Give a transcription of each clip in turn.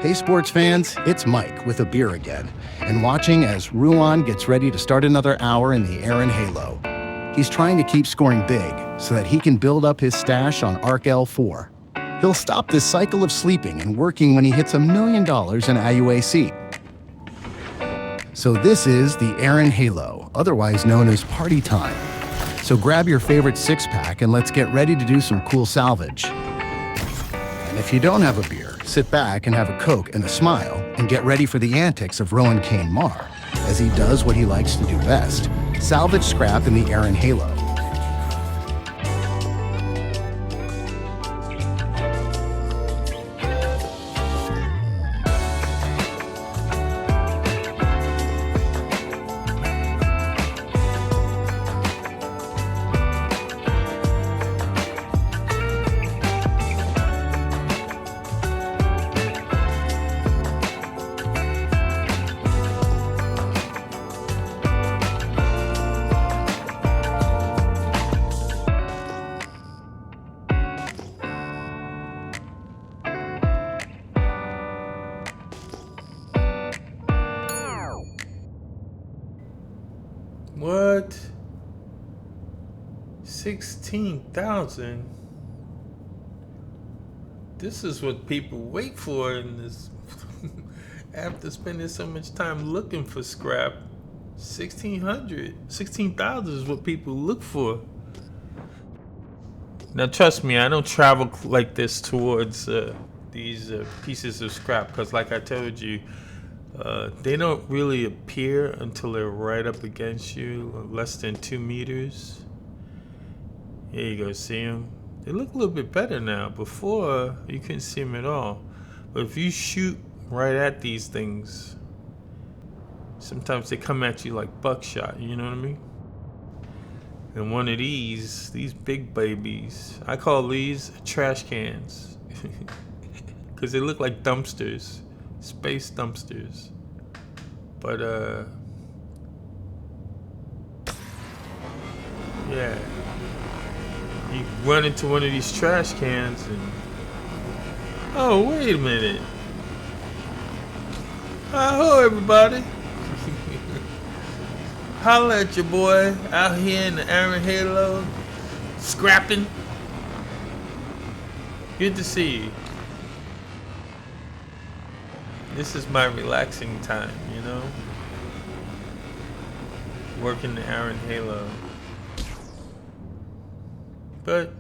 Hey sports fans, it's Mike with a beer again, and watching as Ruan gets ready to start another hour in the Aaron Halo. He's trying to keep scoring big so that he can build up his stash on Arc L4. He'll stop this cycle of sleeping and working when he hits $1 million in IUAC. So this is the Aaron Halo, otherwise known as party time. So grab your favorite six-pack and let's get ready to do some cool salvage. And if you don't have a beer, sit back and have a Coke and a smile and get ready for the antics of Rowan Kane Marr, as he does what he likes to do best, salvage scrap in the Aaron Halo. What? 16,000? This is what people wait for in this. After spending so much time looking for scrap, 16,000 is what people look for. Now trust me, I don't travel like this towards these pieces of scrap, because like I told you, they don't really appear until they're right up against you, less than 2 meters. Here you go, see them? They look a little bit better now. Before, you couldn't see them at all. But if you shoot right at these things, sometimes they come at you like buckshot, you know what I mean? And one of these big babies, I call these trash cans. Because they look like dumpsters. Space dumpsters. But yeah, you run into one of these trash cans and oh, wait a minute. Hello everybody. Holla at your boy out here in the Aaron Halo scrapping. Good to see you. This is my relaxing time, you know? Working the Aaron Halo. But,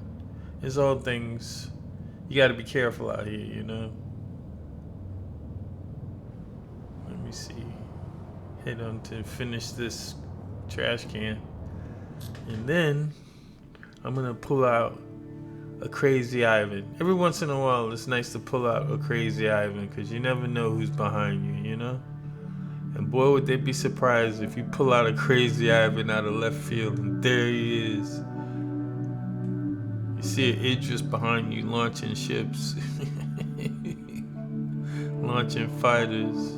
it's all things, you gotta be careful out here, you know? Let me see. Head on to finish this trash can. And then, I'm gonna pull out a Crazy Ivan. Every once in a while, it's nice to pull out a Crazy Ivan, because you never know who's behind you, you know? And boy, would they be surprised if you pull out a Crazy Ivan out of left field, and there he is. You see an Idris behind you launching ships, launching fighters.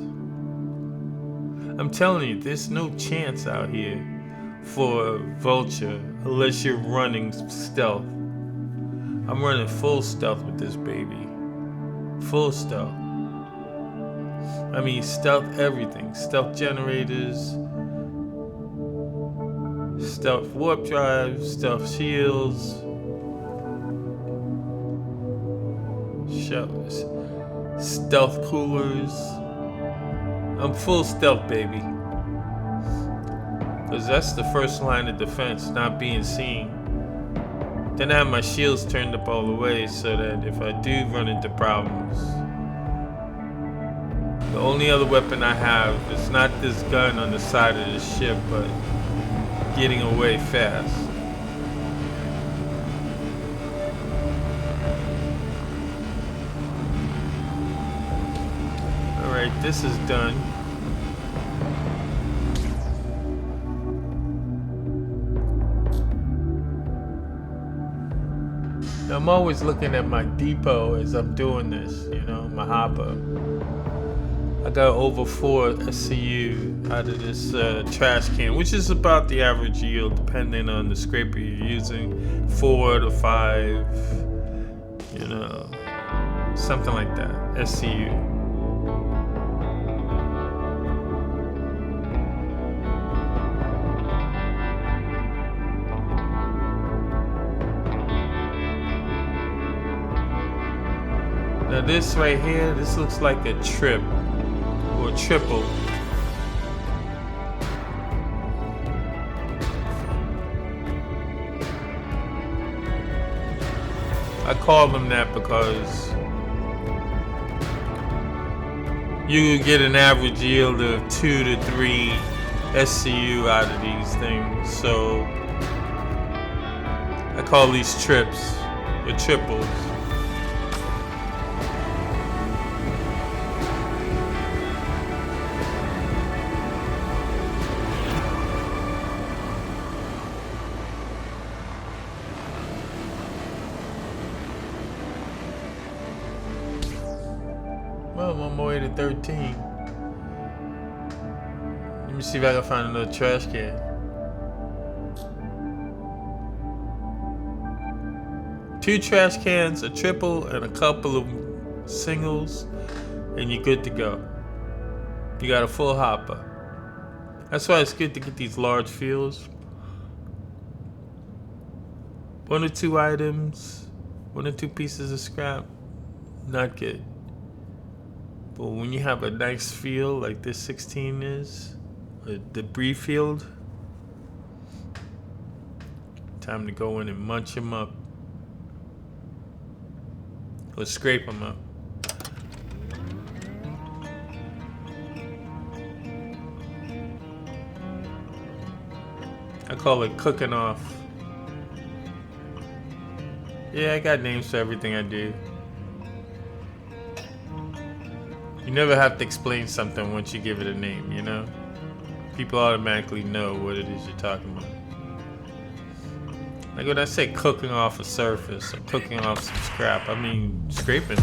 I'm telling you, there's no chance out here for a vulture unless you're running stealth. I'm running full stealth with this baby. Full stealth. I mean, stealth everything. Stealth generators, stealth warp drives, stealth shields, stealth coolers. I'm full stealth, baby. Because that's the first line of defense, not being seen. Then I have my shields turned up all the way so that if I do run into problems, the only other weapon I have is not this gun on the side of the ship, but getting away fast. Alright, this is done. I'm always looking at my depot as I'm doing this, you know, my hopper. I got over 4 SCU out of this trash can, which is about the average yield depending on the scraper you're using. 4 to 5, you know, something like that, SCU. Now this right here, this looks like a trip or a triple. I call them that because you get an average yield of 2 to 3 SCU out of these things. So I call these trips or triples. Well, I'm on my way to 13. Let me see if I can find another trash can. 2 trash cans, a triple, and a couple of singles, and you're good to go. You got a full hopper. That's why it's good to get these large fields. 1 or 2 items, 1 or 2 pieces of scrap, not good. But when you have a nice field like this 16 is, a debris field, time to go in and munch them up. Or scrape them up. I call it cooking off. Yeah, I got names for everything I do. You never have to explain something once you give it a name, you know? People automatically know what it is you're talking about. Like when I say cooking off a surface or cooking off some scrap, I mean scraping.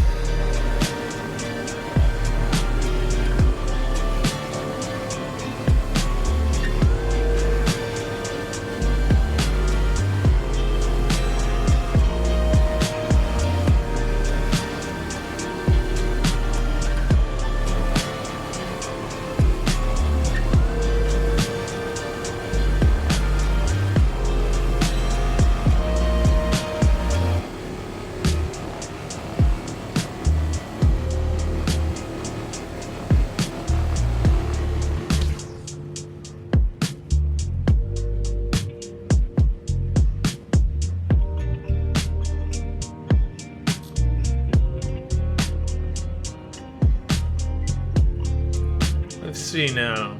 Let's see now.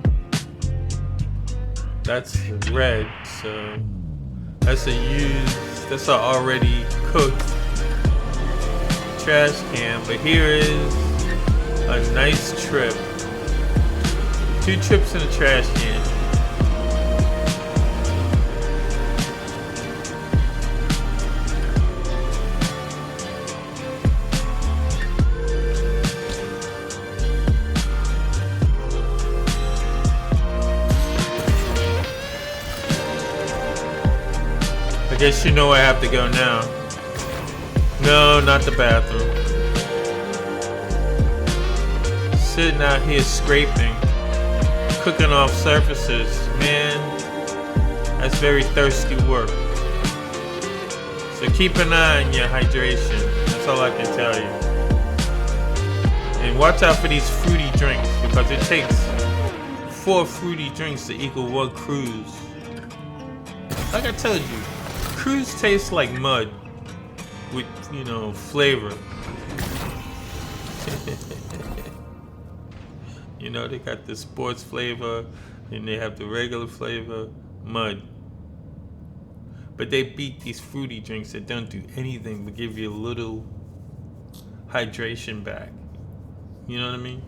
That's red, so that's that's a already cooked trash can. But here is a nice trip. 2 trips in a trash can. I guess you know I have to go now. No, not the bathroom. Sitting out here scraping, cooking off surfaces. Man, that's very thirsty work. So keep an eye on your hydration. That's all I can tell you. And watch out for these fruity drinks because it takes 4 fruity drinks to equal 1 cruise. Like I told you, cruise tastes like mud with, flavor. They got the sports flavor and they have the regular flavor, mud. But they beat these fruity drinks that don't do anything but give you a little hydration back. You know what I mean?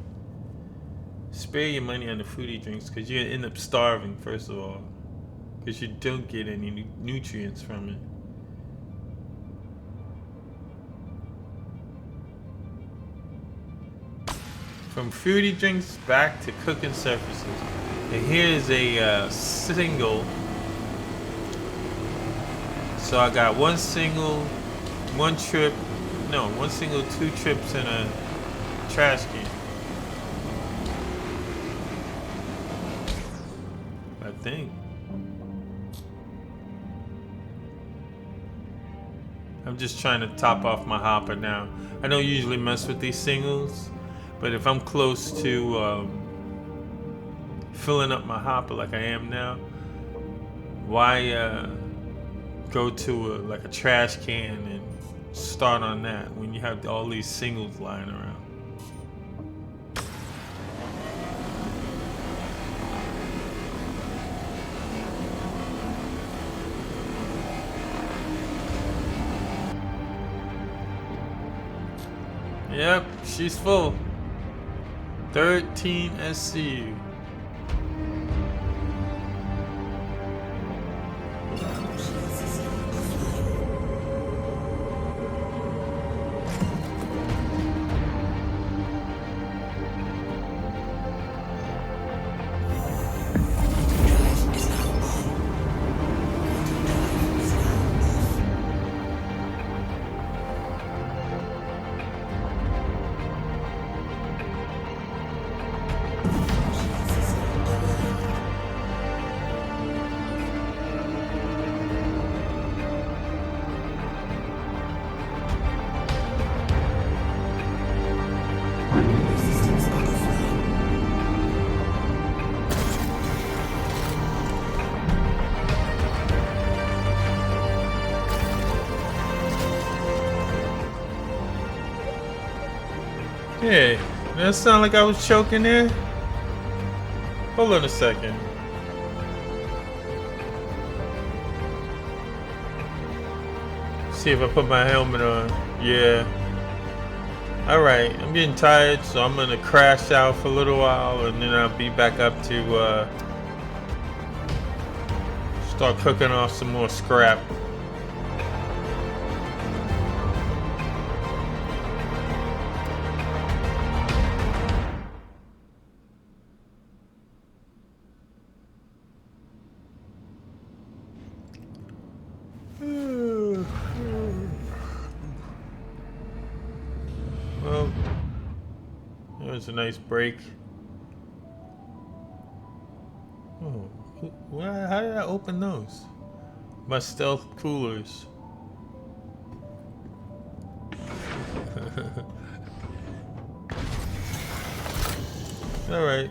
Spare your money on the fruity drinks because you end up starving, first of all. Because you don't get any nutrients from it. From fruity drinks back to cooking surfaces. And here's a single. So I got 1 single, 1 trip, 2 trips in a trash can. I think. I'm just trying to top off my hopper now. I don't usually mess with these singles, but if I'm close to filling up my hopper like I am now, why go to like a trash can and start on that when you have all these singles lying around? Yep, she's full. 13 SCU. Hey, that sound like I was choking there? Hold on a second. See if I put my helmet on. Yeah. Alright, I'm getting tired, so I'm gonna crash out for a little while and then I'll be back up to start cooking off some more scrap. Well, that was a nice break. Oh, how did I open those? My stealth coolers. All right.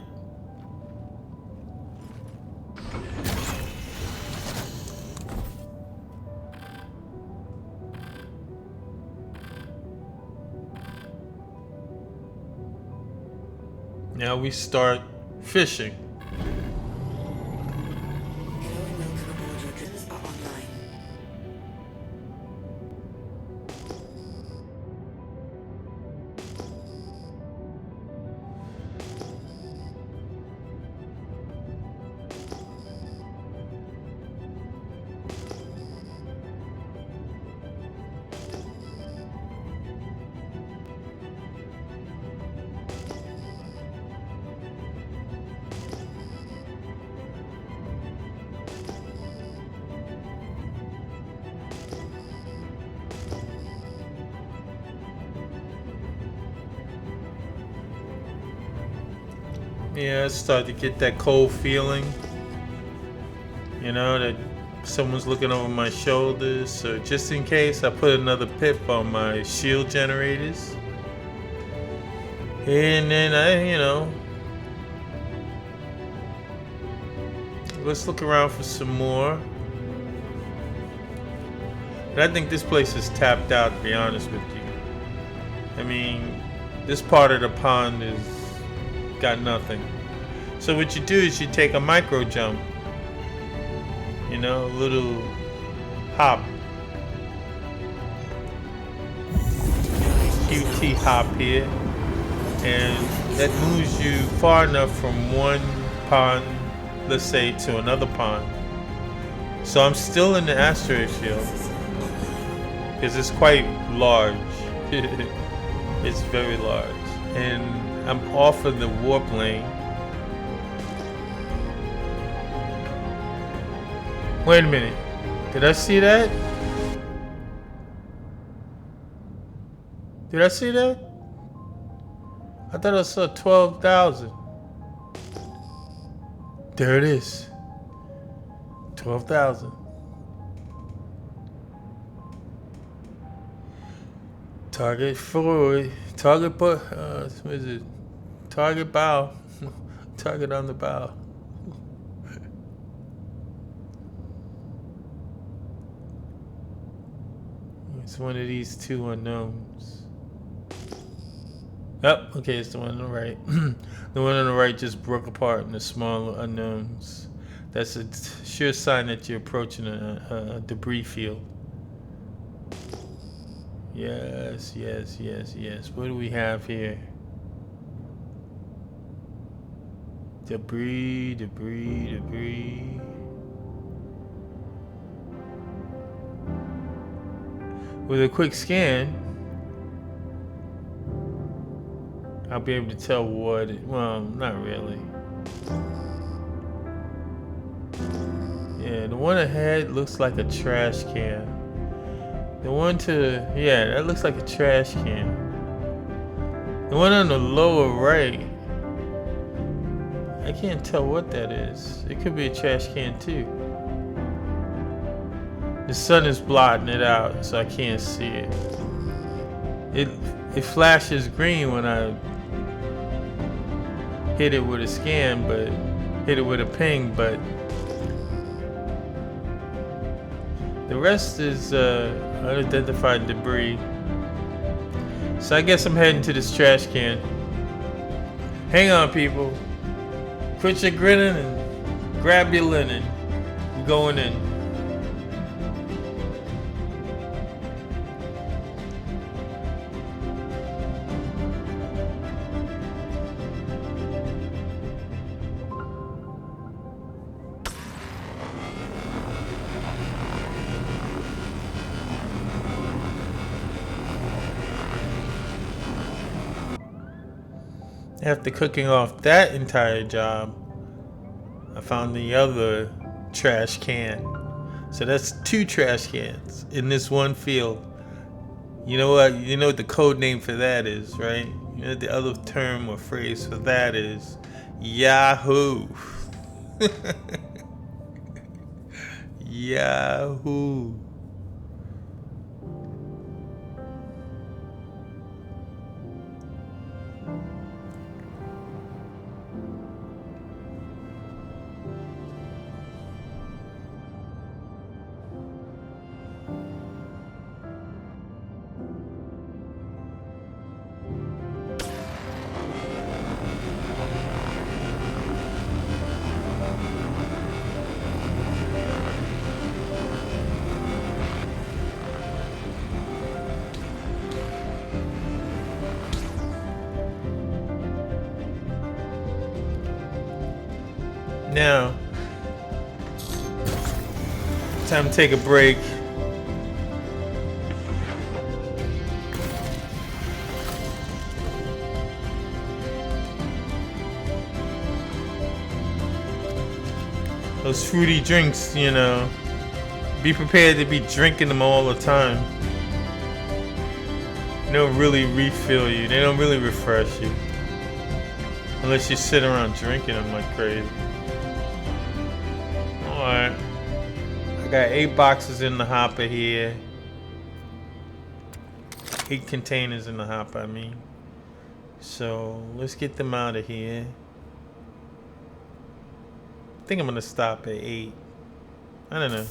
Now we start fishing. Yeah, I start to get that cold feeling. You know, that someone's looking over my shoulders. So just in case, I put another pip on my shield generators. And then let's look around for some more. But I think this place is tapped out, to be honest with you. I mean, this part of the pond is got nothing. So what you do is you take a micro jump, a little hop, QT hop here, and that moves you far enough from one pond, let's say, to another pond. So I'm still in the asteroid field because it's quite large. It's very large, and I'm off of the warp lane. Wait a minute. Did I see that? Did I see that? I thought I saw 12,000. There it is. 12,000. Target forward. Target what is it? Target bow. Target on the bow. It's one of these two unknowns. Oh, okay, it's the one on the right. The one on the right just broke apart into smaller unknowns. That's a sure sign that you're approaching a debris field. Yes, yes, yes, yes. What do we have here? Debris, debris, debris. With a quick scan, I'll be able to tell what well, not really. Yeah, the one ahead looks like a trash can. The one yeah, that looks like a trash can. The one on the lower right, I can't tell what that is. It could be a trash can too. The sun is blotting it out, so I can't see it. It flashes green when I hit it with a scan, but hit it with a ping, but the rest is unidentified debris. So I guess I'm heading to this trash can. Hang on, people. Quit your grinning and grab your linen. We're going in. After cooking off that entire job, I found the other trash can. So that's 2 trash cans in this one field. You know what? You know what the code name for that is, right? You know what the other term or phrase for that is? Yahoo. Yahoo. Now, time to take a break. Those fruity drinks, you know, be prepared to be drinking them all the time. They don't really refill you. They don't really refresh you. Unless you sit around drinking them like crazy. Alright. I got 8 boxes in the hopper here. 8 containers in the hopper, I mean. So, let's get them out of here. I think I'm gonna stop at 8. I don't know.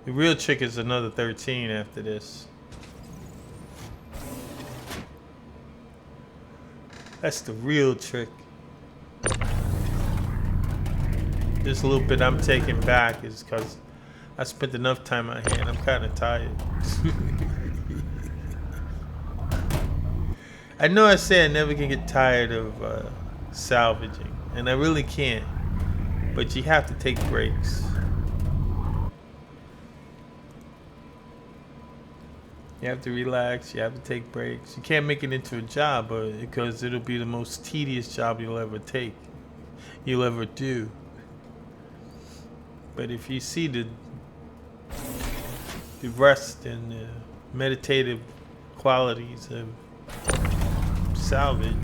The real trick is another 13 after this. That's the real trick. This little bit I'm taking back is because I spent enough time out here and I'm kind of tired. I know I say I never can get tired of salvaging, and I really can't, but you have to take breaks. You have to relax, you have to take breaks. You can't make it into a job because it'll be the most tedious job you'll ever do. But if you see the rest and the meditative qualities of salvage,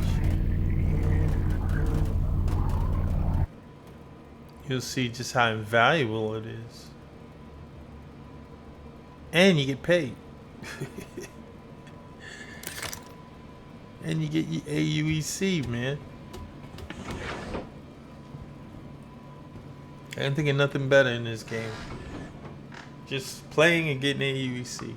you'll see just how invaluable it is. And you get paid. And you get your AUEC, man. I ain't thinking nothing better in this game. Just playing and getting AUEC.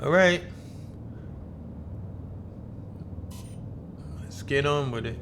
All right. Let's get on with it.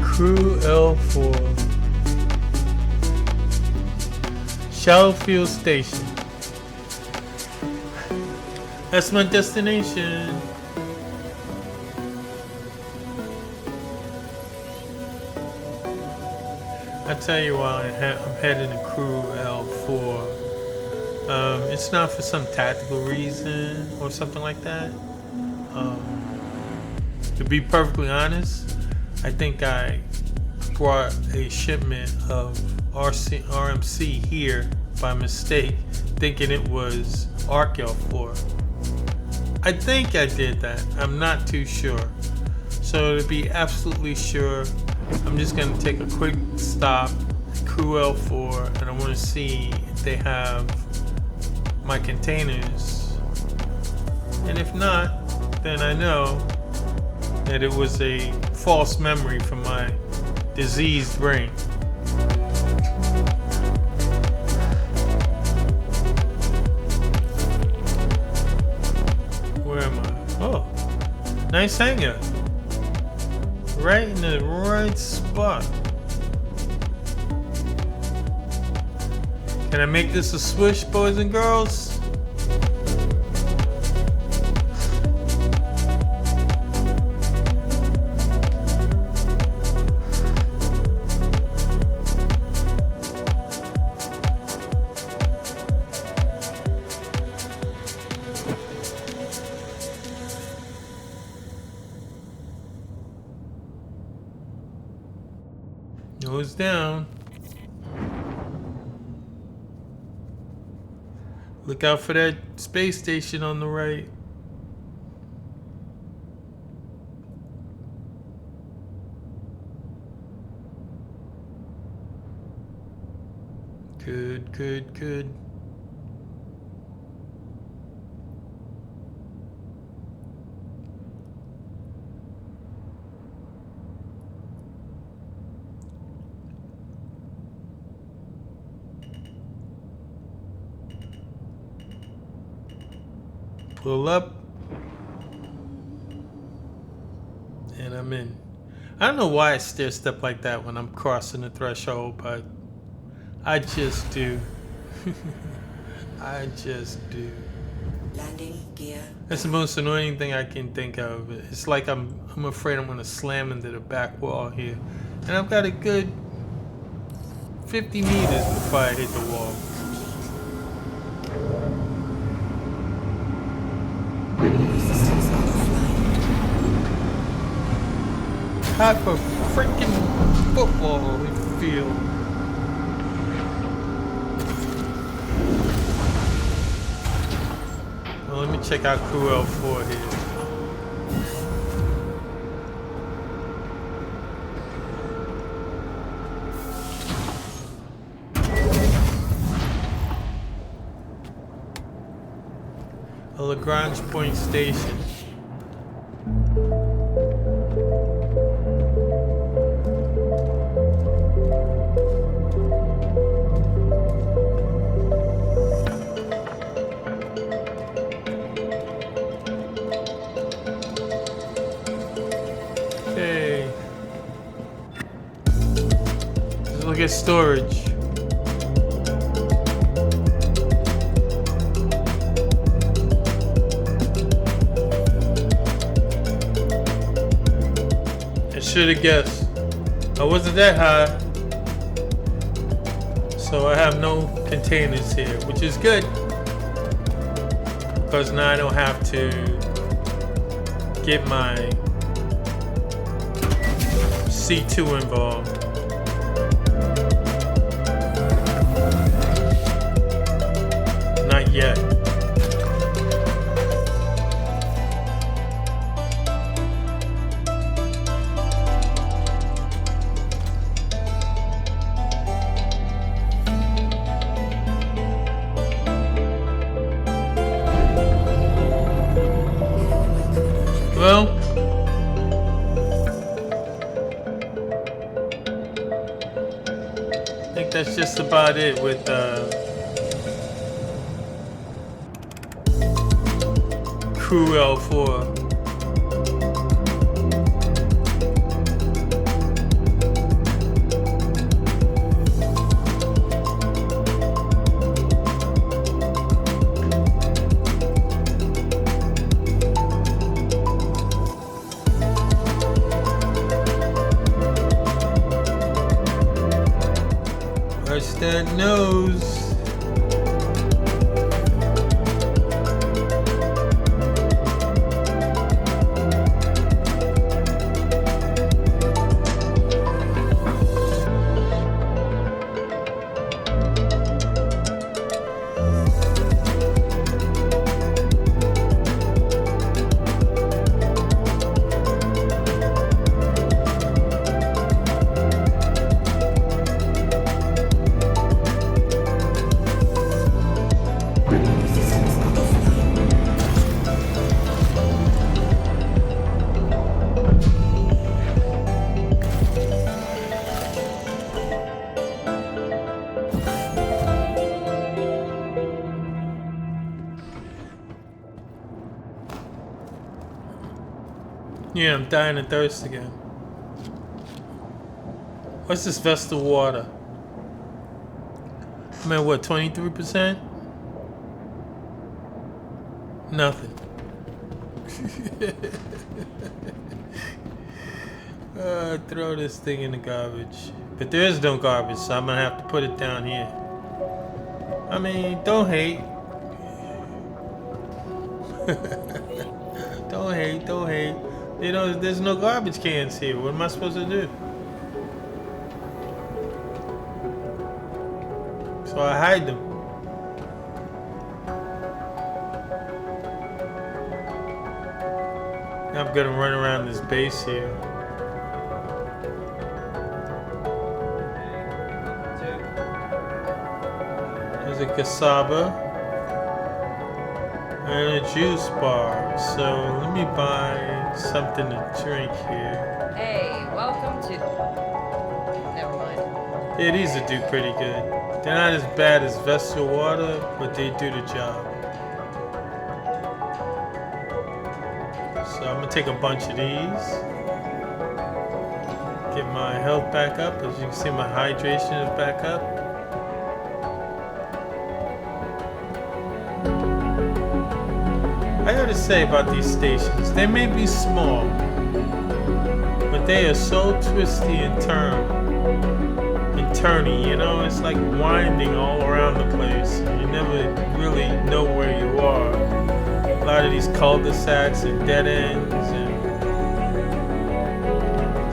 Crew L4. Shellfield Station. That's my destination. I tell you why I'm heading to Crew L4. It's not for some tactical reason or something like that. To be perfectly honest, I think I brought a shipment of RMC here by mistake, thinking it was Arc L4. I think I did that. I'm not too sure. So to be absolutely sure, I'm just going to take a quick stop at Crew L4, and I want to see if they have my containers. And if not, then I know that it was a false memory from my diseased brain. Where am I? Oh, nice hangar. Right in the right spot. Can I make this a swish, boys and girls? Nose down. Look out for that space station on the right. Good, good, good. Pull up, and I'm in. I don't know why I stair step like that when I'm crossing the threshold, but I just do. I just do. Landing gear. That's the most annoying thing I can think of. It's like I'm afraid I'm gonna slam into the back wall here, and I've got a good 50 meters before I hit the wall. Systems offline. Type of freaking football field. Well, let me check out Crew L4 here. A Lagrange Point Station. Okay. Let's look at storage. Should have guessed. I wasn't that high. So I have no containers here, which is good. Because now I don't have to get my C2 involved. Not yet. Well, I think that's just about it with Crew L4. Brush that nose. Yeah, I'm dying of thirst again. What's this Vestal water? I'm at what, 23%? Nothing. Throw this thing in the garbage. But there is no garbage, so I'm gonna have to put it down here. I mean, don't hate. Don't hate, don't hate. You know, there's no garbage cans here. What am I supposed to do? So I hide them. Now I'm gonna run around this base here. There's a cassava and a juice bar. So let me buy something to drink here. Hey, welcome to... Never mind. Yeah, these will do pretty good. They're not as bad as Vestal water, but they do the job. So I'm gonna take a bunch of these. Get my health back up. As you can see, my hydration is back up. I gotta say about these stations, they may be small, but they are so twisty and turny, you know, it's like winding all around the place. You never really know where you are. A lot of these cul-de-sacs and dead ends and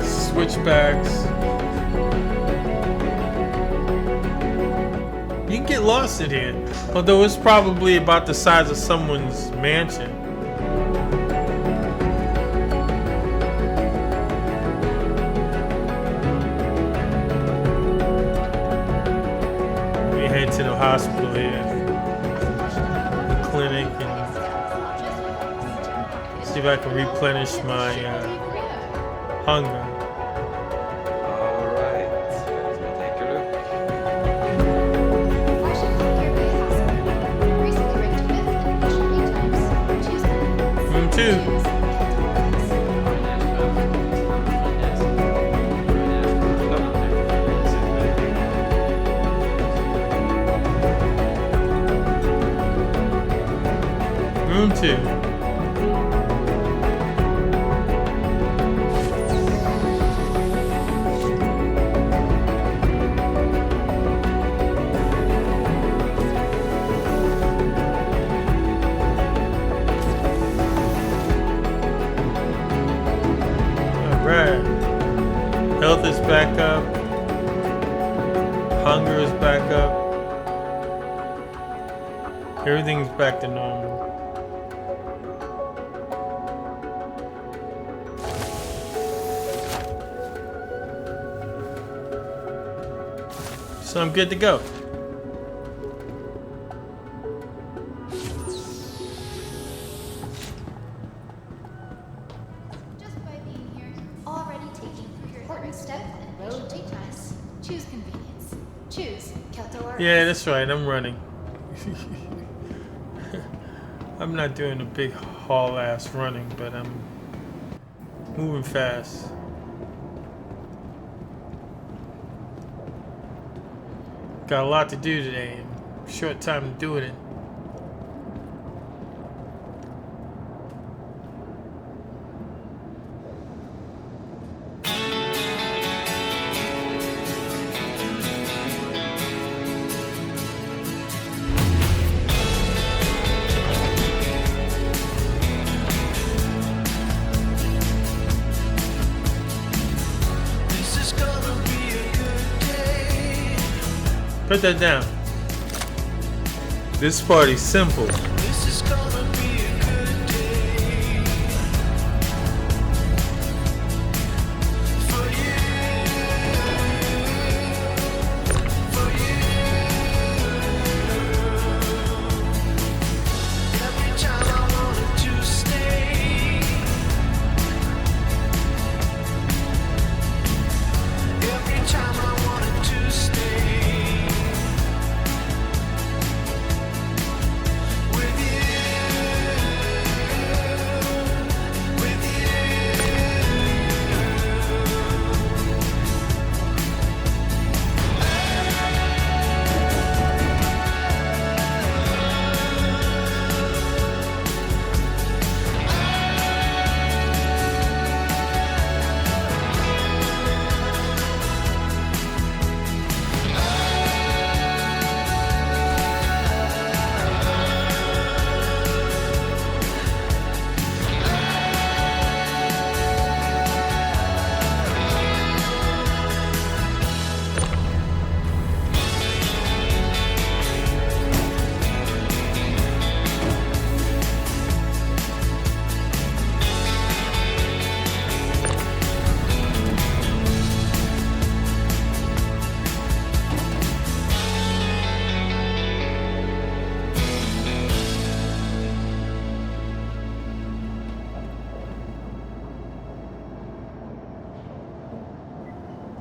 switchbacks. You can get lost in here, although it's probably about the size of someone's mansion. We head to the hospital here, the clinic, and see if I can replenish my hunger. Alright, let me take a look. Room 2. Room 2. Alright. Health is back up. Hunger is back up. Everything's back to normal. So I'm good to go. Just by being here, already taking through your important step and road take times. Choose convenience. Choose Kelto or Yeah, that's right. I'm running. I'm not doing a big haul ass running, but I'm moving fast. Got a lot to do today and short time doing it. Put that down. This party's simple.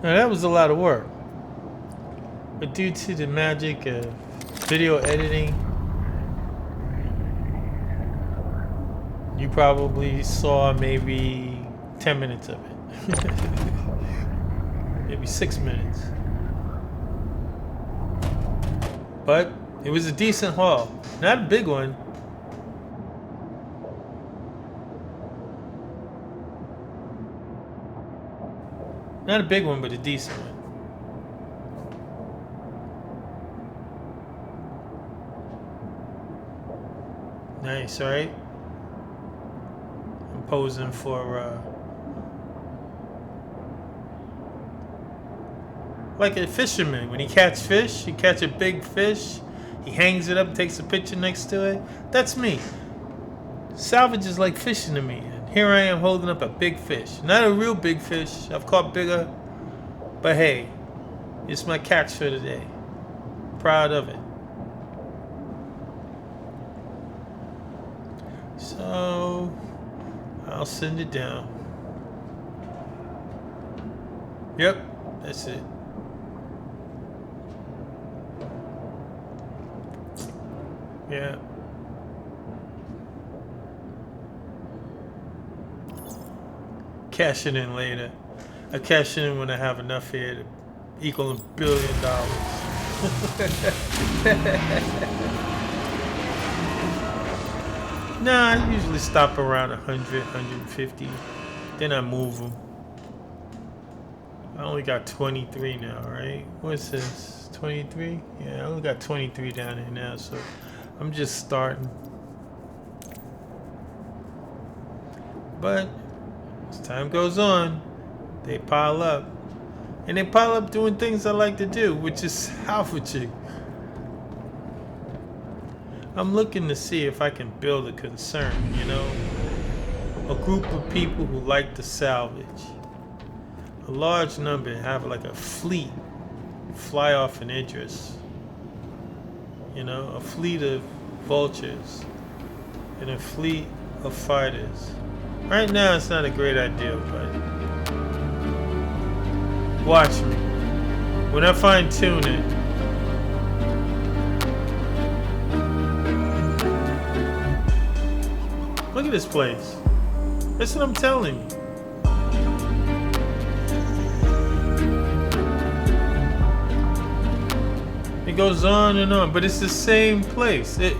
Now that was a lot of work, but due to the magic of video editing, you probably saw maybe 10 minutes of it. maybe 6 minutes. But it was a decent haul. Not a big one. Not a big one, but a decent one. Nice, right? I'm posing for like a fisherman. When he catch fish, he catch a big fish, he hangs it up, takes a picture next to it. That's me. Salvage is like fishing to me. And here I am holding up a big fish. Not a real big fish. I've caught bigger. But hey, it's my catch for today. Proud of it. So I'll send it down. Yep, that's it. Yeah. Cash it in later. I cash it in when I have enough here to equal $1 billion. Nah, I usually stop around 100, 150. Then I move them. I only got 23 now, right? What's this? 23? Yeah, I only got 23 down here now, so I'm just starting. But as time goes on, they pile up. And they pile up doing things I like to do, which is salvaging. I'm looking to see if I can build a concern, you know? A group of people who like to salvage. A large number have like a fleet fly off an Idris. You know, a fleet of vultures and a fleet of fighters. Right now it's not a great idea, but watch me. When I fine tune it, look at this place. That's what I'm telling you. It goes on and on, but it's the same place. The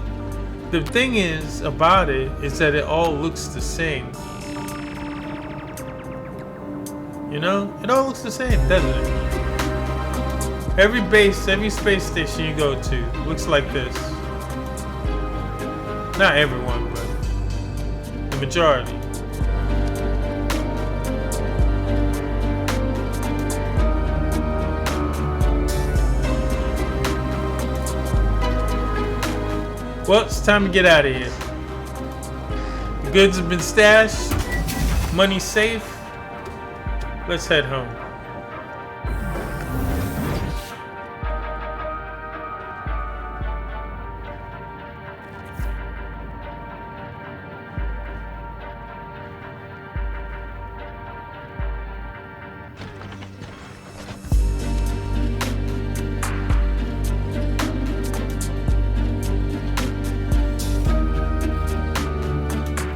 thing is about it is that it all looks the same. You know? It all looks the same, doesn't it? Every base, every space station you go to looks like this. Not everyone, but the majority. Well, it's time to get out of here. The goods have been stashed. Money safe. Let's head home.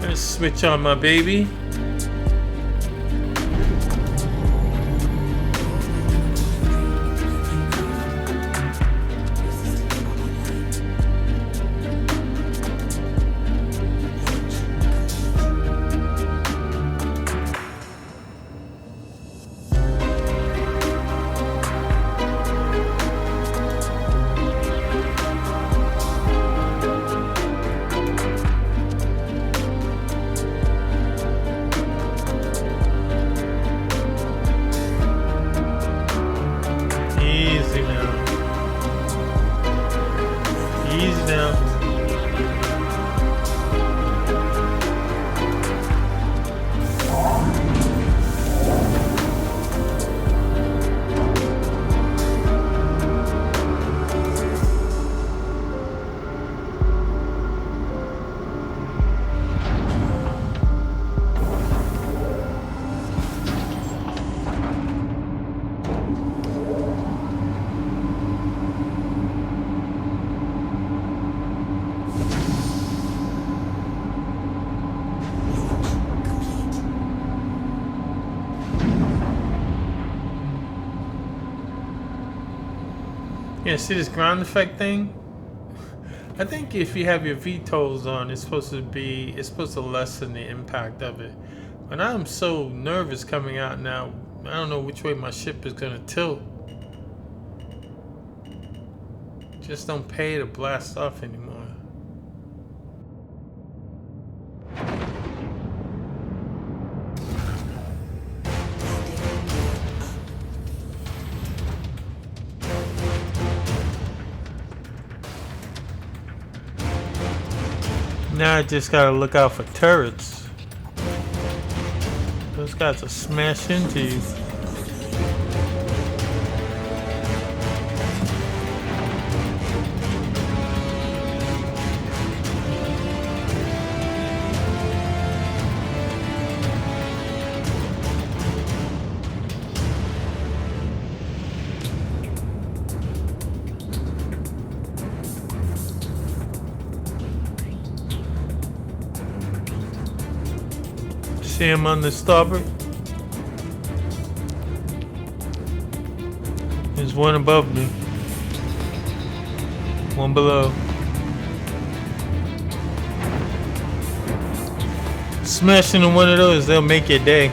Let's switch on my baby. Yeah, see this ground effect thing? I think if you have your VTOLs on, it's supposed to lessen the impact of it. But I'm so nervous coming out now. I don't know which way my ship is gonna tilt. Just don't pay to blast off anymore. Now I just gotta look out for turrets. Those guys will smash into you. See him on the starboard? There's one above me. One below. Smashing in one of those, they'll make your day.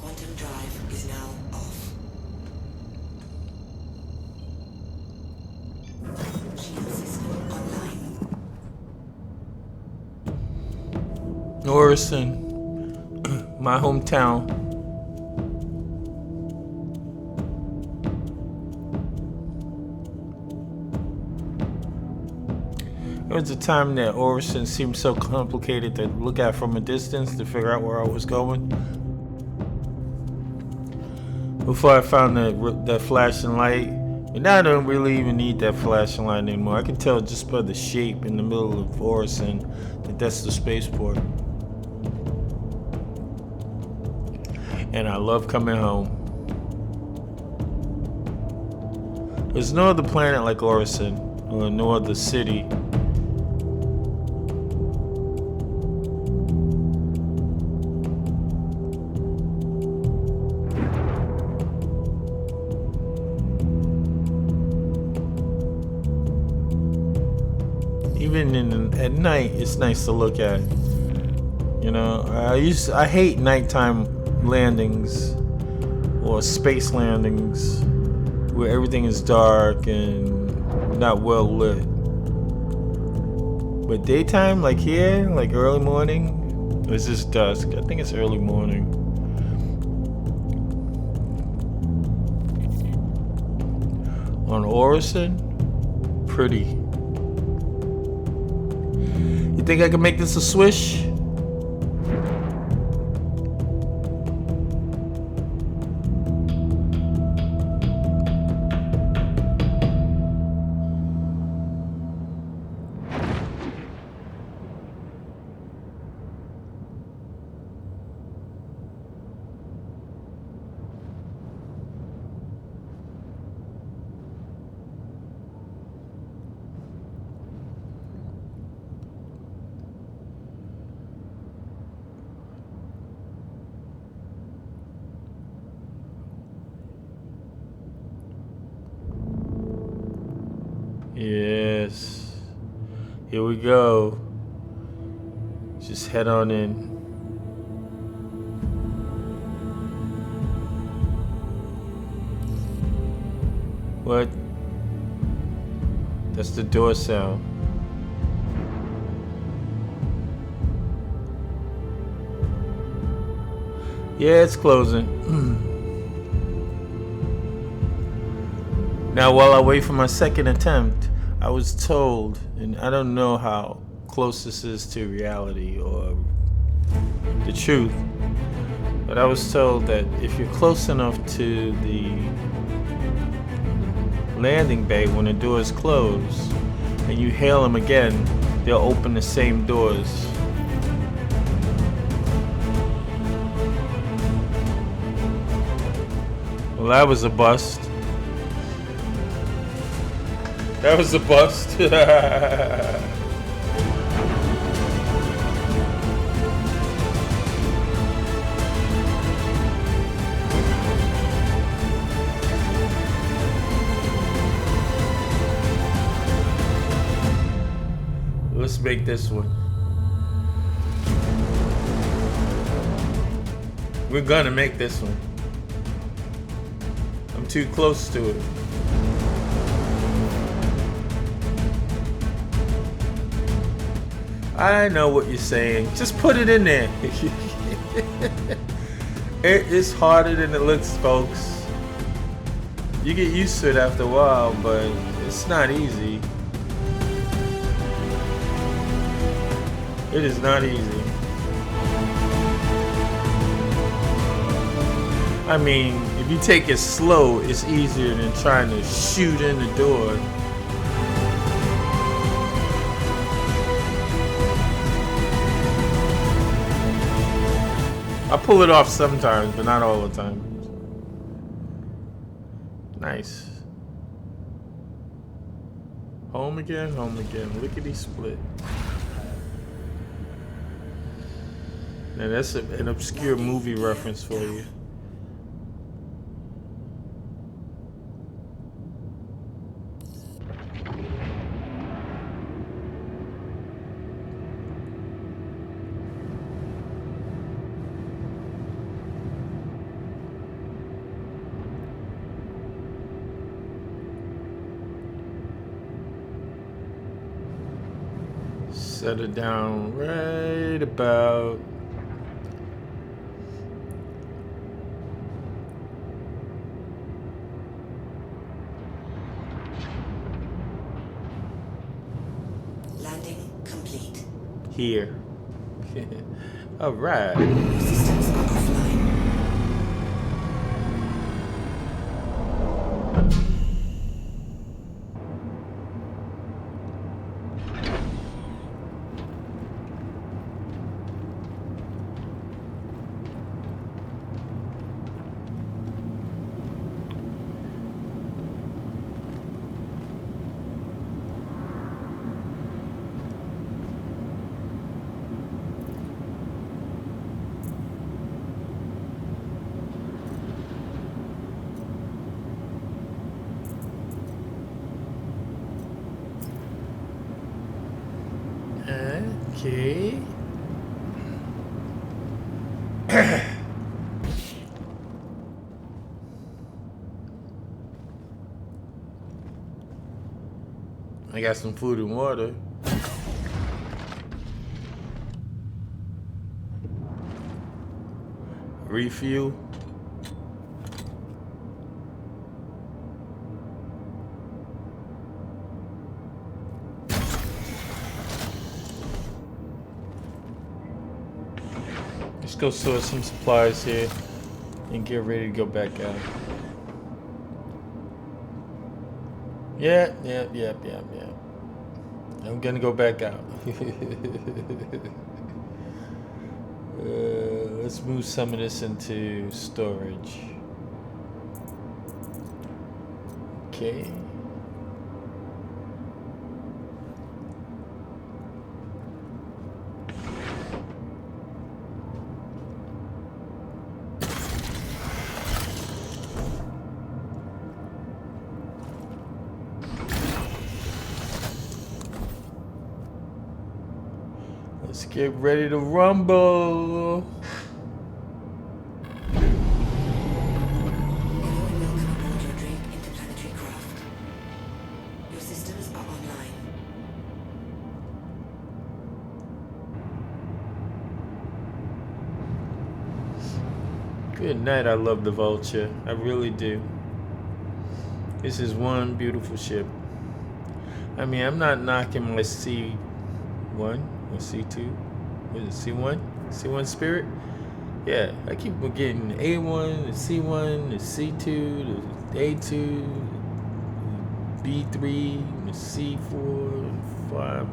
Quantum drive is now off. Shield system online. Orison, my hometown. There was a time that Orison seemed so complicated to look at from a distance to figure out where I was going. Before I found that flashing light, and now I don't really even need that flashing light anymore. I can tell just by the shape in the middle of Orison that that's the spaceport. And I love coming home. There's no other planet like Orison, or no other city. Even at night, it's nice to look at. You know, I hate nighttime landings or space landings where everything is dark and not well lit. But daytime, like here, like early morning, or is this dusk? I think it's early morning. On Orison, pretty. You think I can make this a swish? Yes. Here we go. Just head on in. What? That's the door sound. Yeah, it's closing. Now, while I wait for my second attempt, I was told, and I don't know how close this is to reality or the truth, but I was told that if you're close enough to the landing bay when the doors close and you hail them again, they'll open the same doors. Well, that was a bust. That was a bust. Let's make this one. We're gonna make this one. I'm too close to it. I know what you're saying. Just put it in there. It is harder than it looks, folks. You get used to it after a while, but it's not easy. It is not easy. I mean, if you take it slow, it's easier than trying to shoot in the door. I pull it off sometimes, but not all the time. Nice. Home again, lickety split. Now that's an obscure movie reference for you. Set it down right about Landing complete. here. All right. Systems are offline. Okay. I got some food and water. Refuel. Let's go source some supplies here and get ready to go back out. Yeah. I'm gonna go back out. Let's move some of this into storage. Okay. Let's get ready to rumble. Welcome aboard your Drake interplanetary craft. Your systems are online. Good night. I love the Vulture. I really do. This is one beautiful ship. I mean, I'm not knocking my C1 or C2. What is it, C1? C1 Spirit? Yeah, I keep getting A1, the C1, the C2, the A2, the B3, the C4, and 5.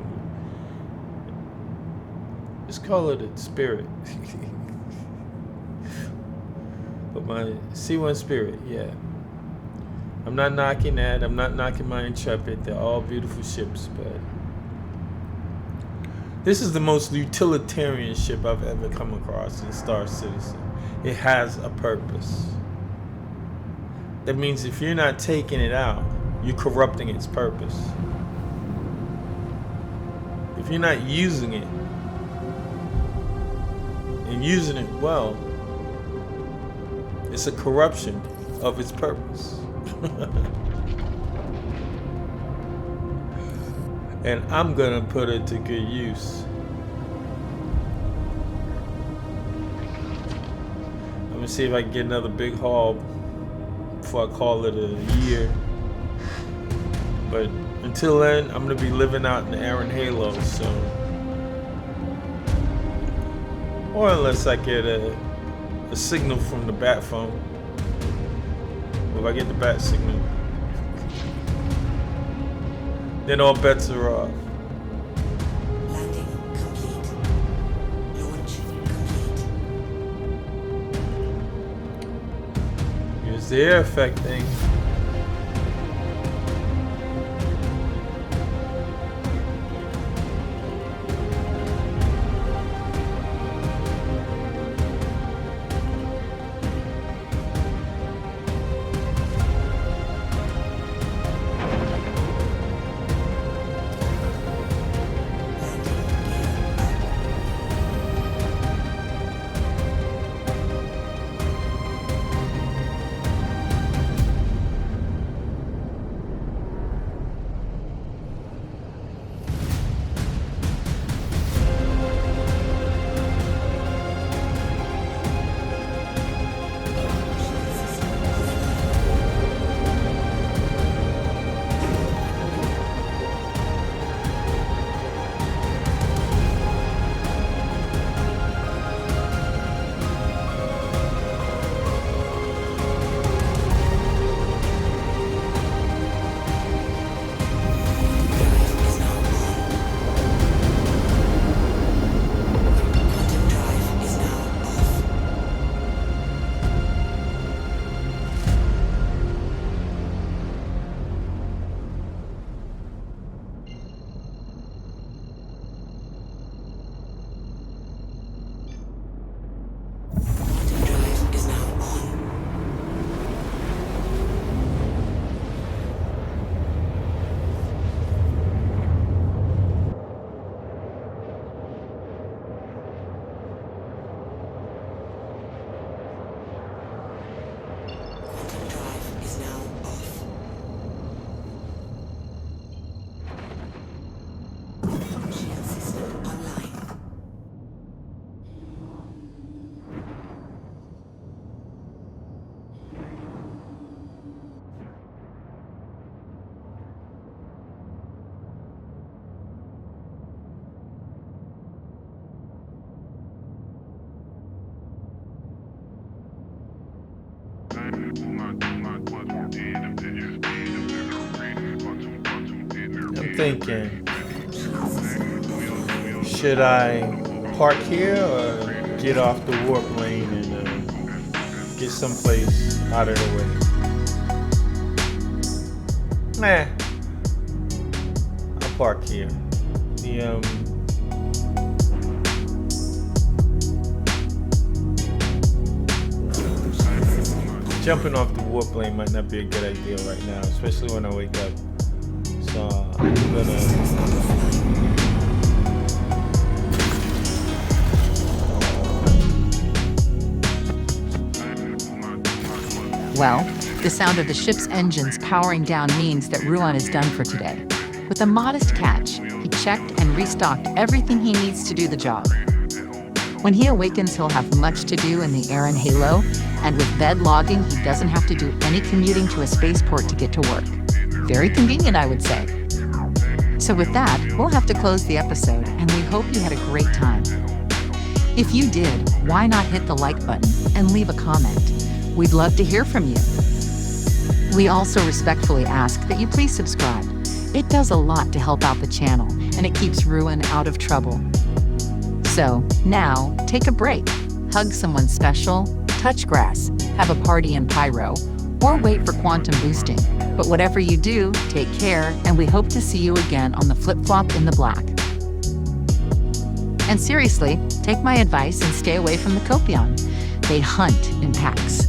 Just call it a Spirit. But my C1 Spirit, yeah. I'm not knocking that. I'm not knocking my Intrepid. They're all beautiful ships, but this is the most utilitarian ship I've ever come across in Star Citizen. It has a purpose. That means if you're not taking it out, you're corrupting its purpose. If you're not using it and using it well, it's a corruption of its purpose. And I'm gonna put it to good use. I'm gonna see if I can get another big haul before I call it a year. But until then, I'm gonna be living out in the Aaron Halo, so. Or unless I get a signal from the bat phone. If I get the bat signal, then all bets are off. Landing complete. Launch complete. Here's the air effect thing. I'm thinking, should I park here or get off the warp lane and get someplace out of the way? Nah, I'll park here. Jumping off the warp lane might not be a good idea right now, especially when I wake up. So I'm gonna Well, the sound of the ship's engines powering down means that Ruan is done for today. With a modest catch, he checked and restocked everything he needs to do the job. When he awakens, he'll have much to do in the Aaron Halo, and with bed logging, he doesn't have to do any commuting to a spaceport to get to work. Very convenient, I would say. So with that, we'll have to close the episode, and we hope you had a great time. If you did, why not hit the like button and leave a comment? We'd love to hear from you. We also respectfully ask that you please subscribe. It does a lot to help out the channel, and it keeps Ruan out of trouble. So, now, take a break, hug someone special, touch grass, have a party in Pyro, or wait for quantum boosting. But whatever you do, take care, and we hope to see you again on the flip-flop in the black. And seriously, take my advice and stay away from the Copion. They hunt in packs.